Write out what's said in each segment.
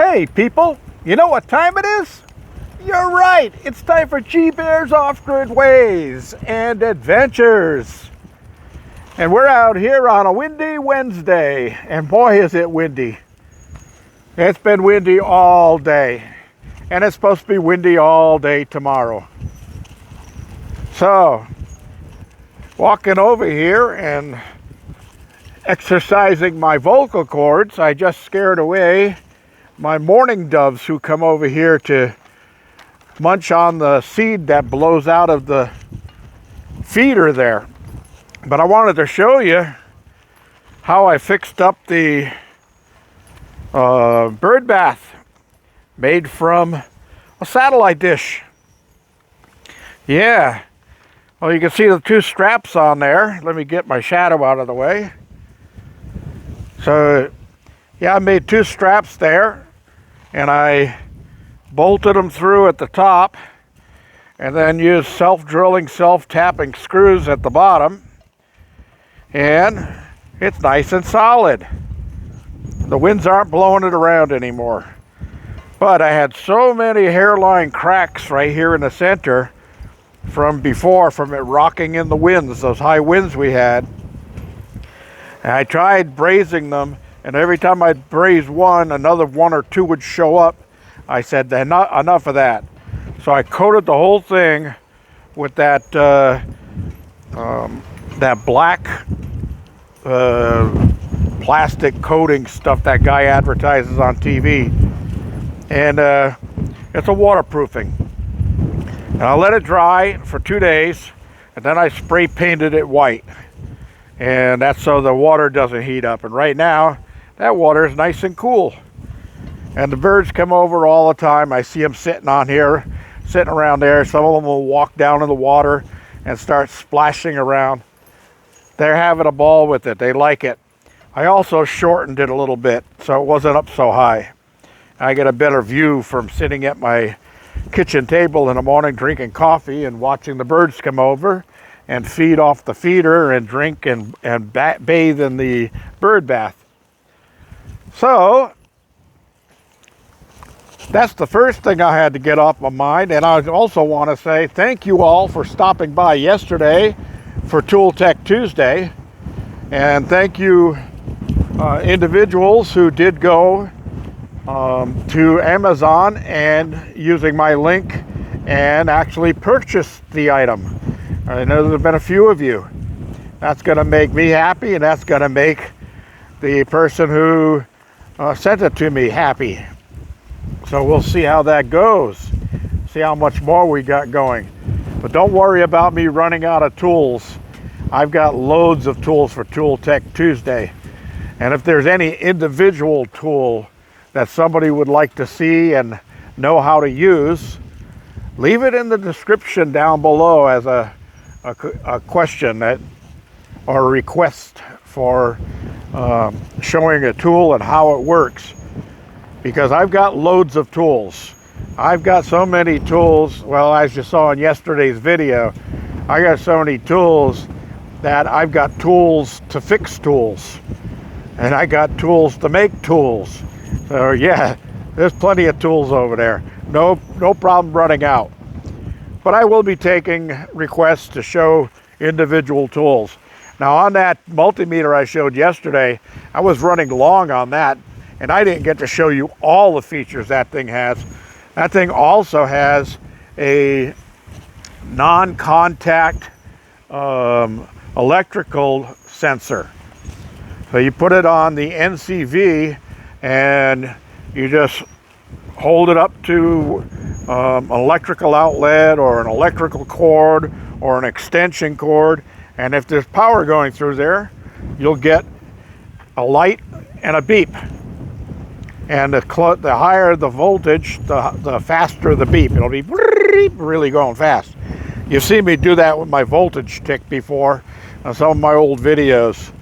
Hey people, you know what time it is? You're right, it's time for G-Bear's Off-Grid Ways and Adventures. And we're out here on a windy Wednesday, and boy is it windy. It's been windy all day, and it's supposed to be windy all day tomorrow. So, walking over here and exercising my vocal cords, I just scared away my mourning doves who come over here to munch on the seed that blows out of the feeder there. But I wanted to show you how I fixed up the bird bath made from a satellite dish. Yeah, well, you can see the two straps on there. Let me get my shadow out of the way. So yeah, I made two straps there, and I bolted them through at the top and then used self-drilling, self-tapping screws at the bottom, and it's nice and solid. The winds aren't blowing it around anymore. But I had so many hairline cracks right here in the center from before, from it rocking in the winds, those high winds we had. And I tried brazing them, and every time I'd braze one, another one or two would show up. I said, enough of that. So I coated the whole thing with that that black plastic coating stuff that guy advertises on TV. And it's a waterproofing. And I let it dry for 2 days, and then I spray painted it white. And that's so the water doesn't heat up. And right now, that water is nice and cool. And the birds come over all the time. I see them sitting on here, sitting around there. Some of them will walk down in the water and start splashing around. They're having a ball with it. They like it. I also shortened it a little bit so it wasn't up so high. I get a better view from sitting at my kitchen table in the morning drinking coffee and watching the birds come over and feed off the feeder and drink and bathe in the bird bath. So that's the first thing I had to get off my mind. And I also want to say thank you all for stopping by yesterday for Tool Tech Tuesday. And thank you individuals who did go to Amazon and using my link and actually purchased the item. I know there's been a few of you. That's going to make me happy, and that's going to make the person who sent it to me happy. So we'll see how that goes. See how much more we got going. But don't worry about me running out of tools. I've got loads of tools for Tool Tech Tuesday. And if there's any individual tool that somebody would like to see and know how to use, leave it in the description down below as a question that, or a request for showing a tool and how it works. Because I've got loads of tools. I've got so many tools. Well, as you saw in yesterday's video, I got so many tools that I've got tools to fix tools. And I got tools to make tools. So yeah, there's plenty of tools over there. No problem running out. But I will be taking requests to show individual tools. Now on that multimeter I showed yesterday, I was running long on that, and I didn't get to show you all the features that thing has. That thing also has a non-contact electrical sensor. So you put it on the NCV and you just hold it up to an electrical outlet or an electrical cord or an extension cord, and if there's power going through there, you'll get a light and a beep. And the higher the voltage, the faster the beep. It'll be really going fast. You've seen me do that with my voltage tick before on some of my old videos.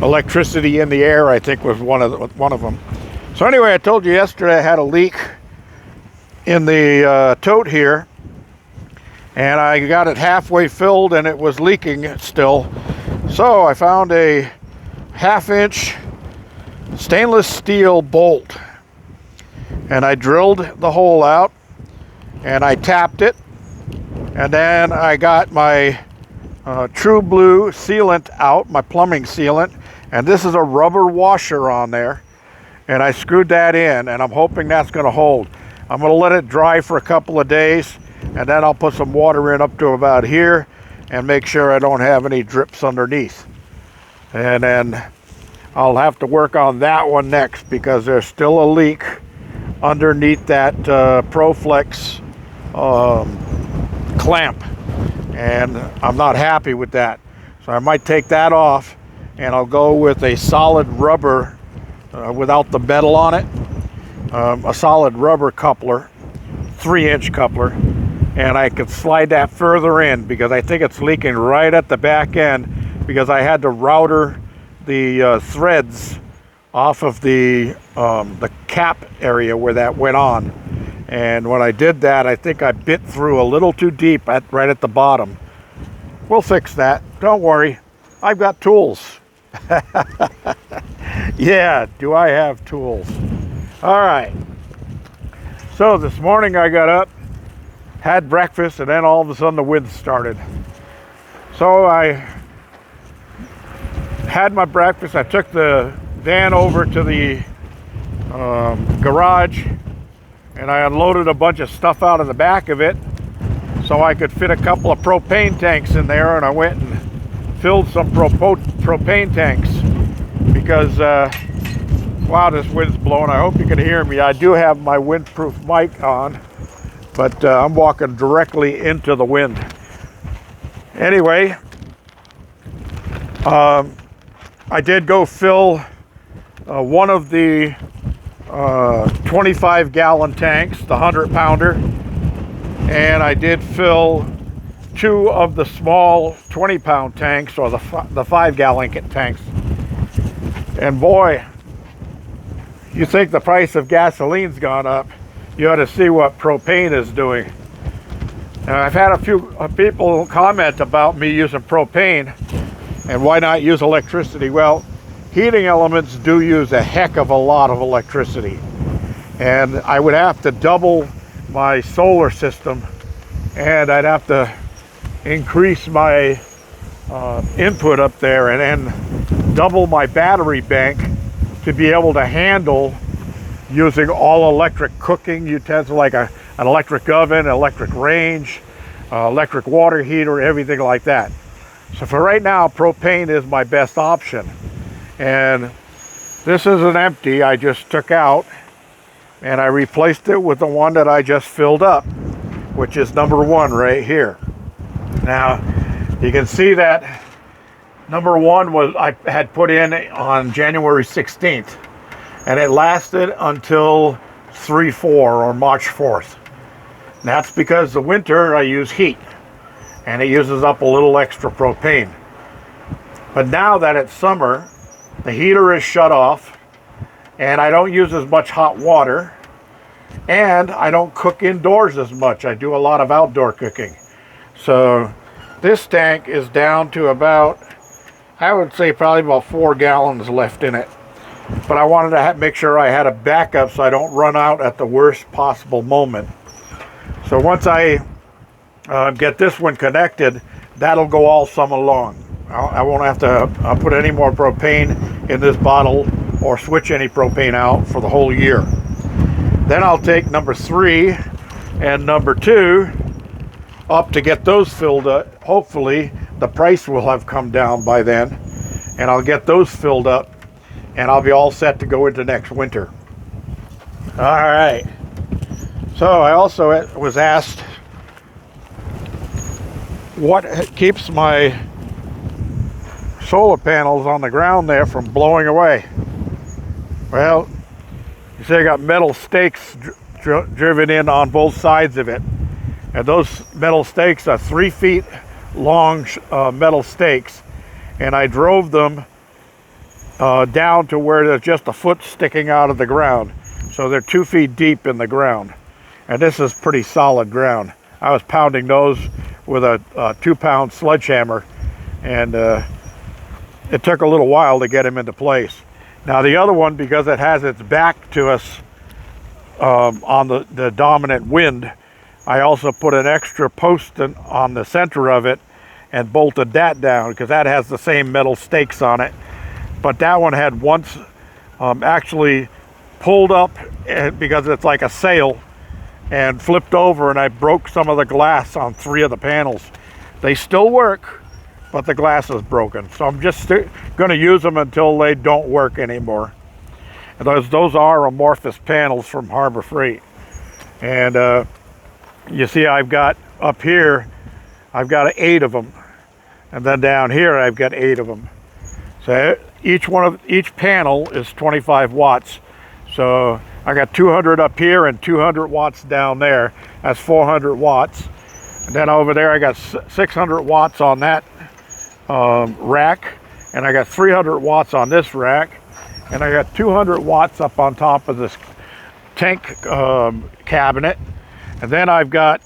Electricity in the air, I think, was one of them. So anyway, I told you yesterday I had a leak in the tote here, and I got it halfway filled and it was leaking still. So I found a 1/2 inch stainless steel bolt. And I drilled the hole out and I tapped it. And then I got my True Blue sealant out, my plumbing sealant. And this is a rubber washer on there. And I screwed that in, and I'm hoping that's going to hold. I'm going to let it dry for a couple of days, and then I'll put some water in up to about here and make sure I don't have any drips underneath. And then I'll have to work on that one next because there's still a leak underneath that ProFlex clamp, and I'm not happy with that. So I might take that off, and I'll go with a solid rubber without the metal on it, a solid rubber coupler, 3-inch coupler, and I can slide that further in because I think it's leaking right at the back end because I had to router the threads off of the cap area where that went on. And when I did that, I think I bit through a little too deep right at the bottom. We'll fix that. Don't worry. I've got tools. Yeah, do I have tools? All right. So this morning I got up, had breakfast, and then all of a sudden the wind started. So I had my breakfast. I took the van over to the garage, and I unloaded a bunch of stuff out of the back of it so I could fit a couple of propane tanks in there, and I went and filled some propane tanks because wow, this wind's blowing. I hope you can hear me. I do have my windproof mic on, but I'm walking directly into the wind. Anyway, I did go fill one of the 25-gallon tanks, the 100-pounder, and I did fill 2 of the small 20-pound tanks, or the 5-gallon tanks. And boy, you think the price of gasoline's gone up, you ought to see what propane is doing. And I've had a few people comment about me using propane and why not use electricity. Well, heating elements do use a heck of a lot of electricity, and I would have to double my solar system, and I'd have to increase my input up there, and then double my battery bank to be able to handle using all electric cooking utensils like an electric oven, electric range, electric water heater, everything like that. So for right now, propane is my best option. And this isn't empty. I just took out and I replaced it with the one that I just filled up, which is number 1 right here. Now you can see that number 1 was I had put in on January 16th, and it lasted until 3/4 or March 4th. And that's because the winter I use heat, and it uses up a little extra propane. But now that it's summer, the heater is shut off, and I don't use as much hot water, and I don't cook indoors as much. I do a lot of outdoor cooking. So this tank is down to about, I would say probably about 4 gallons left in it. But I wanted to make sure I had a backup so I don't run out at the worst possible moment. So once I get this one connected, that'll go all summer long. I won't have to put any more propane in this bottle or switch any propane out for the whole year. Then I'll take number 3 and number 2 up to get those filled up. Hopefully the price will have come down by then, and I'll get those filled up, and I'll be all set to go into next winter. All right. So I also was asked what keeps my solar panels on the ground there from blowing away. Well, you see I got metal stakes driven in on both sides of it, and those metal stakes are 3 feet long metal stakes, and I drove them down to where there's just a foot sticking out of the ground, so they're 2 feet deep in the ground, and this is pretty solid ground. I was pounding those with a 2-pound sledgehammer, and it took a little while to get them into place. Now the other one, because it has its back to us on the dominant wind, I also put an extra post on the center of it and bolted that down because that has the same metal stakes on it. But that one had once actually pulled up because it's like a sail and flipped over, and I broke some of the glass on 3 of the panels. They still work, but the glass is broken. So I'm just going to use them until they don't work anymore. And those are amorphous panels from Harbor Freight. And you see I've got up here, I've got 8 of them. And then down here I've got 8 of them. So each panel is 25 watts. So I got 200 up here and 200 watts down there. That's 400 watts. And then over there I got 600 watts on that rack. And I got 300 watts on this rack. And I got 200 watts up on top of this tank cabinet. And then I've got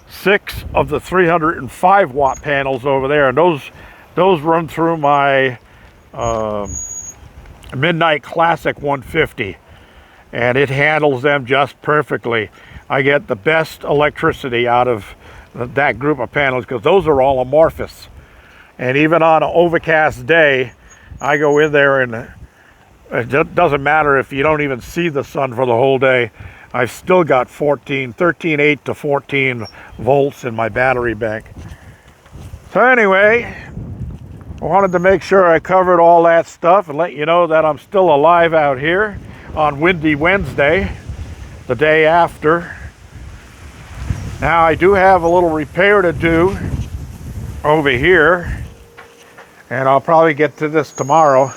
6 of the 305 watt panels over there. And those run through my Midnight Classic 150. And it handles them just perfectly. I get the best electricity out of that group of panels because those are all amorphous. And even on an overcast day, I go in there and it doesn't matter if you don't even see the sun for the whole day. I've still got 13.8 to 14 volts in my battery bank. So anyway, I wanted to make sure I covered all that stuff and let you know that I'm still alive out here on Windy Wednesday, the day after. Now I do have a little repair to do over here, and I'll probably get to this tomorrow.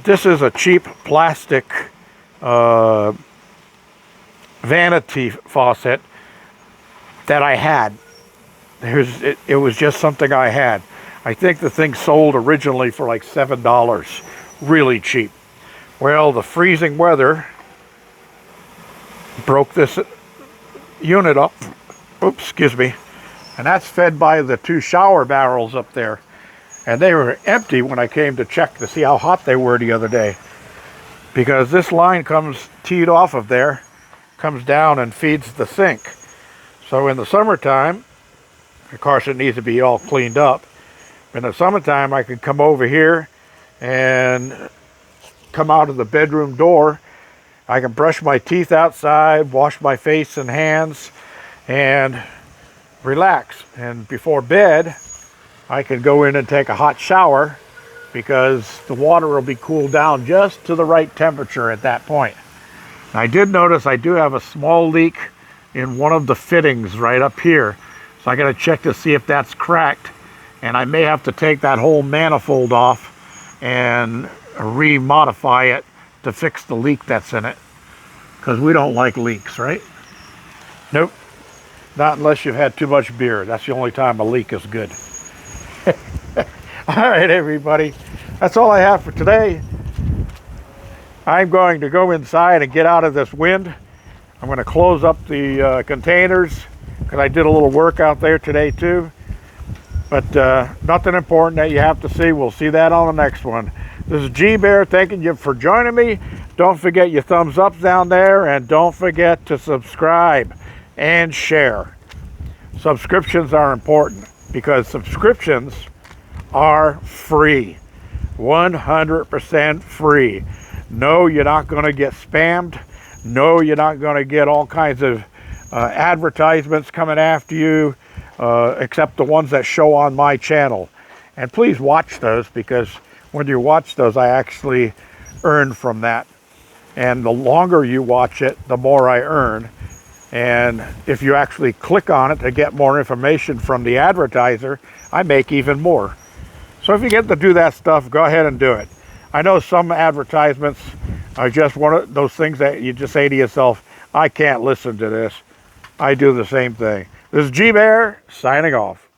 This is a cheap plastic vanity faucet that I had. It was just something I had. I think the thing sold originally for like $7, really cheap. Well, the freezing weather broke this unit up. Oops, excuse me. And that's fed by the 2 shower barrels up there. And they were empty when I came to check to see how hot they were the other day. Because this line comes teed off of there, comes down and feeds the sink. So in the summertime, of course it needs to be all cleaned up. In the summertime I could come over here and come out of the bedroom door. I can brush my teeth outside, wash my face and hands, and relax. And before bed, I can go in and take a hot shower because the water will be cooled down just to the right temperature at that point. And I did notice I do have a small leak in one of the fittings right up here. So I got to check to see if that's cracked. And I may have to take that whole manifold off and re-modify it to fix the leak that's in it. Because we don't like leaks, right? Nope. Not unless you've had too much beer. That's the only time a leak is good. All right, everybody. That's all I have for today. I'm going to go inside and get out of this wind. I'm going to close up the containers because I did a little work out there today too. But nothing important that you have to see. We'll see that on the next one. This is G-Bear thanking you for joining me. Don't forget your thumbs up down there, and don't forget to subscribe and share. Subscriptions are important because subscriptions are free. 100% free. No, you're not going to get spammed. No, you're not going to get all kinds of advertisements coming after you, except the ones that show on my channel. And please watch those, because when you watch those, I actually earn from that. And the longer you watch it, the more I earn. And if you actually click on it to get more information from the advertiser, I make even more. So if you get to do that stuff, go ahead and do it. I know some advertisements are just one of those things that you just say to yourself, I can't listen to this. I do the same thing. This is G-Bear signing off.